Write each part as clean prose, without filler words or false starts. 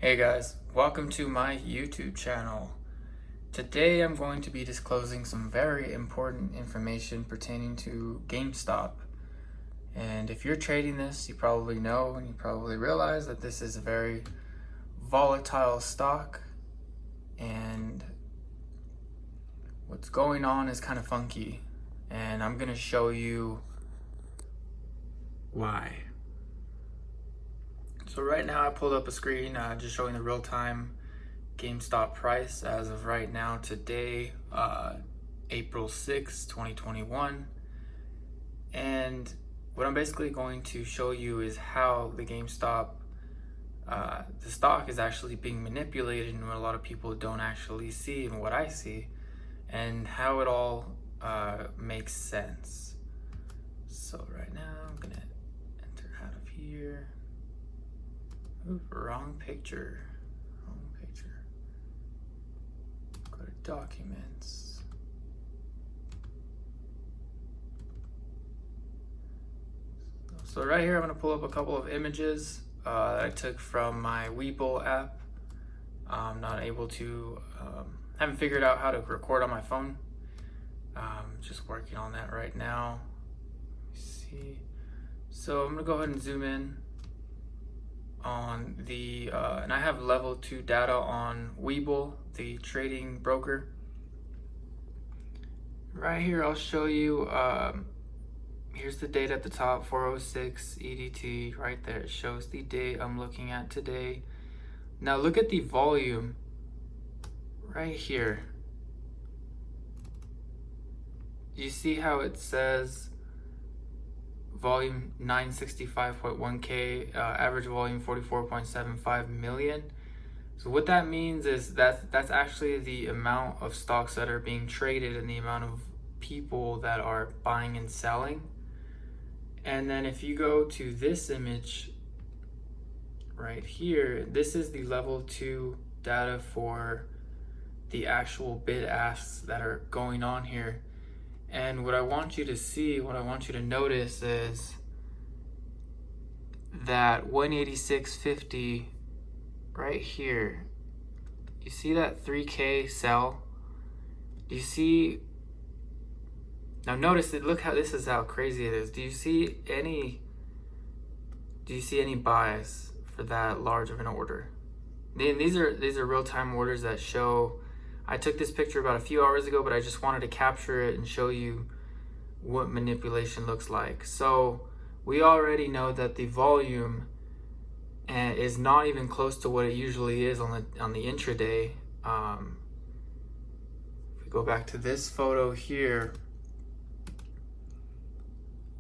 Hey guys, welcome to my YouTube channel. Today I'm going to be disclosing some very important information pertaining to GameStop. And if you're trading this, you probably know and you probably realize that this is a very volatile stock and what's going on is kind of funky. And I'm going to show you why. So right now I pulled up a screen just showing the real-time GameStop price as of right now today, April 6, 2021. And what I'm basically going to show you is how the GameStop, the stock is actually being manipulated and what a lot of people don't actually see and what I see and how it all makes sense. So right now I'm gonna enter out of here. Ooh, wrong picture. Go to documents. So right here I'm going to pull up a couple of images that I took from my Webull app. I'm not able to, haven't figured out how to record on my phone. Just working on that right now. Let me see. So I'm going to go ahead and zoom in on the and I have level 2 data on Webull, the trading broker. Right here I'll show you, here's the date at the top, 406 EDT right there. It shows the date I'm looking at today. Now look at the volume right here. You see how it says volume 965.1K, average volume 44.75 million. So what that means is that's actually the amount of stocks that are being traded and the amount of people that are buying and selling. And then if you go to this image right here, this is the level 2 data for the actual bid asks that are going on here. And what I want you to see, what I want you to notice is that 186.50 right here. You see that 3K sell? Do you see? Now notice it. Look how this is how crazy it is. Do you see any buys for that large of an order? These are real-time orders that show. I took this picture about a few hours ago, but I just wanted to capture it and show you what manipulation looks like. So we already know that the volume is not even close to what it usually is on the intraday. If we go back to this photo here,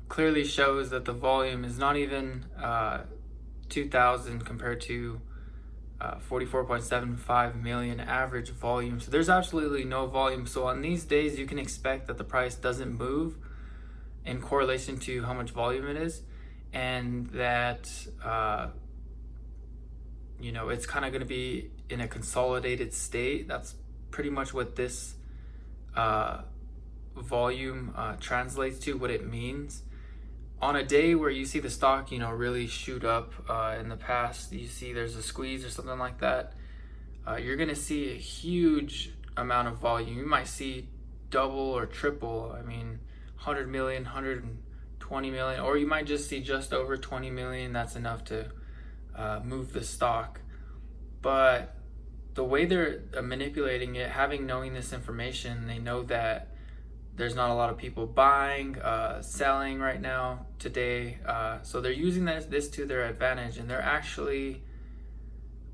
clearly shows that the volume is not even 2,000 compared to 44.75 million average volume. So there's absolutely no volume. So on these days you can expect that the price doesn't move in correlation to how much volume it is, and that it's kind of going to be in a consolidated state. That's pretty much what this volume translates to, what it means. On a day where you see the stock, really shoot up in the past, you see there's a squeeze or something like that, you're going to see a huge amount of volume. You might see double or triple, 100 million, 120 million, or you might just see just over 20 million. That's enough to move the stock. But the way they're manipulating it, knowing this information, they know that there's not a lot of people buying, selling right now today. So they're using this to their advantage, and they're actually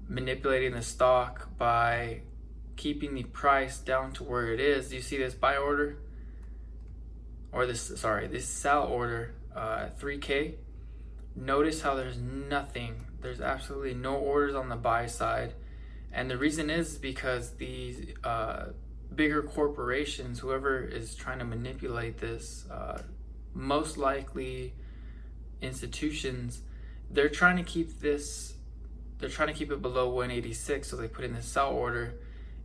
manipulating the stock by keeping the price down to where it is. Do you see this buy order? Or this sell order, 3K. Notice how there's nothing. There's absolutely no orders on the buy side. And the reason is because these bigger corporations, whoever is trying to manipulate this, most likely institutions, they're trying to keep it below 186, so they put in the sell order.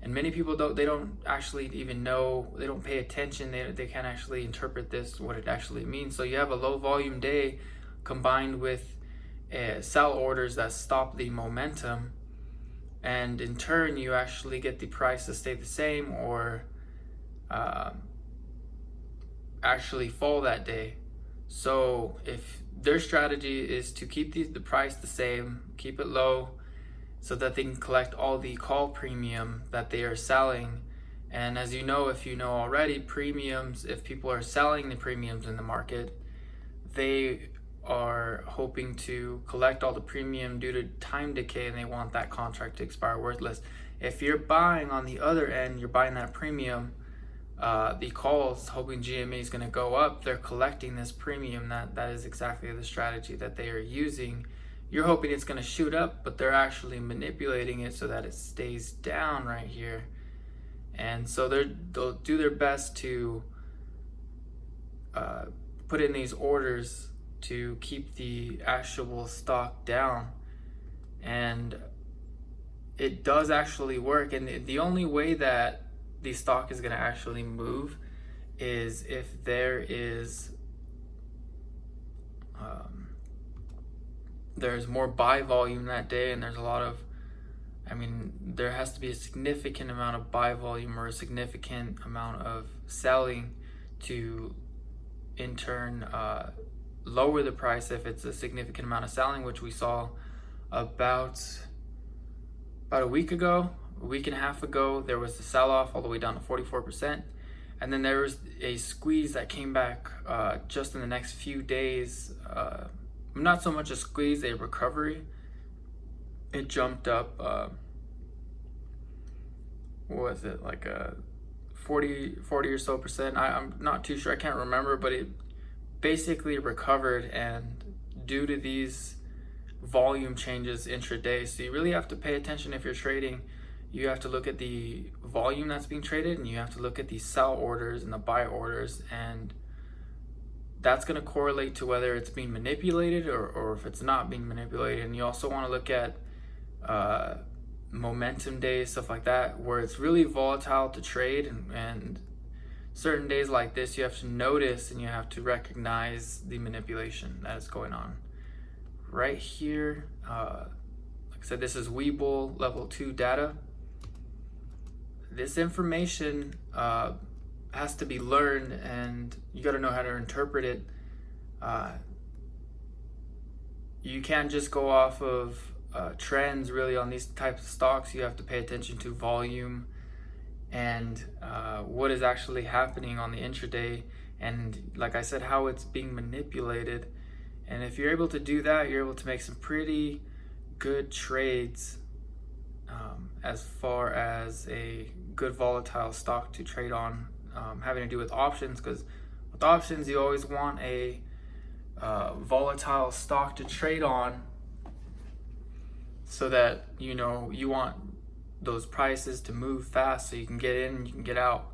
And many people don't actually even know, they don't pay attention, they can't actually interpret this, what it actually means. So you have a low volume day combined with sell orders that stop the momentum, and in turn you actually get the price to stay the same or actually fall that day. So if their strategy is to keep the price the same, keep it low, so that they can collect all the call premium that they are selling. And as you know, if you know already, premiums, if people are selling the premiums in the market, they are hoping to collect all the premium due to time decay, and they want that contract to expire worthless. If you're buying on the other end, you're buying that premium, the calls hoping GME is going to go up, they're collecting this premium. That is exactly the strategy that they are using. You're hoping it's going to shoot up, but they're actually manipulating it so that it stays down right here. And so they'll do their best to put in these orders to keep the actual stock down. And it does actually work. And the only way that the stock is going to actually move is if there is there's more buy volume that day, and there's a lot of, there has to be a significant amount of buy volume or a significant amount of selling to in turn lower the price if it's a significant amount of selling, which we saw about a week ago, a week and a half ago. There was a sell-off all the way down to 44%, and then there was a squeeze that came back just in the next few days. Not so much a squeeze, a recovery. It jumped up, what was it, like a 40 or so percent. I'm not too sure, I can't remember, but it basically recovered, and due to these volume changes intraday. So you really have to pay attention if you're trading. You have to look at the volume that's being traded, and you have to look at the sell orders and the buy orders, and that's going to correlate to whether it's being manipulated or if it's not being manipulated. And you also want to look at momentum days, stuff like that, where it's really volatile to trade, and certain days like this you have to notice and you have to recognize the manipulation that is going on. Right here, like I said, this is Webull level 2 data. This information has to be learned, and you got to know how to interpret it. You can't just go off of trends really on these types of stocks. You have to pay attention to volume and what is actually happening on the intraday, and like I said, how it's being manipulated. And if you're able to do that, you're able to make some pretty good trades as far as a good volatile stock to trade on, having to do with options, because with options you always want a volatile stock to trade on, so that you want those prices to move fast so you can get in and you can get out,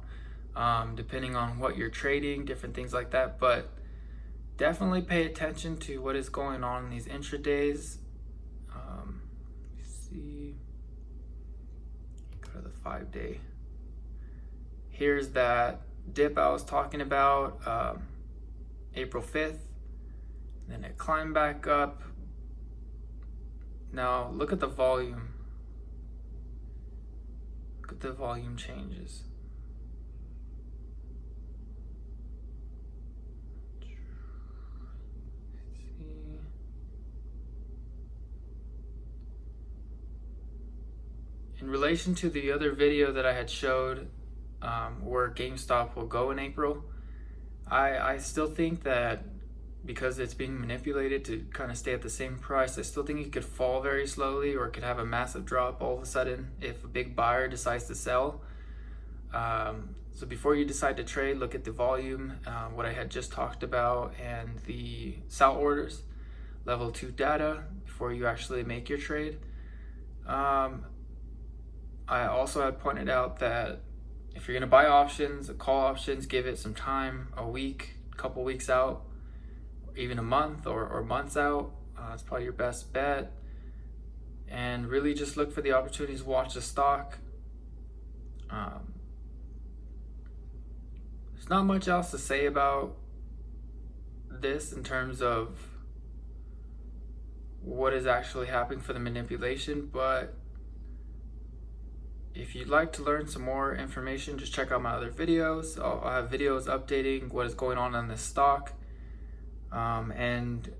depending on what you're trading, different things like that. But definitely pay attention to what is going on in these intradays. See, go to the 5-day. Here's that dip I was talking about, April 5th. Then it climbed back up. Now look at the volume. Look at the volume changes. In relation to the other video that I had showed, where GameStop will go in April, I still think that because it's being manipulated to kind of stay at the same price, I still think it could fall very slowly, or it could have a massive drop all of a sudden if a big buyer decides to sell. So before you decide to trade, look at the volume, what I had just talked about, and the sell orders, level 2 data, before you actually make your trade. I also had pointed out that if you're going to buy options, call options, give it some time, a week, a couple weeks out, even a month or months out. It's probably your best bet. And really just look for the opportunities, watch the stock. There's not much else to say about this in terms of what is actually happening for the manipulation, but if you'd like to learn some more information, just check out my other videos. I'll have videos updating what is going on this stock, and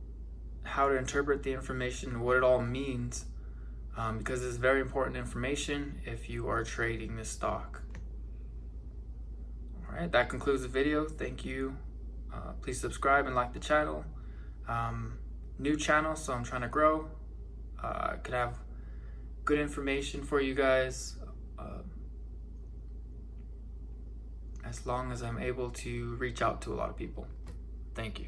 how to interpret the information, what it all means, because it's very important information if you are trading this stock. All right, that concludes the video. Thank you. Please subscribe and like the channel. New channel, so I'm trying to grow. Could have good information for you guys, as long as I'm able to reach out to a lot of people. Thank you.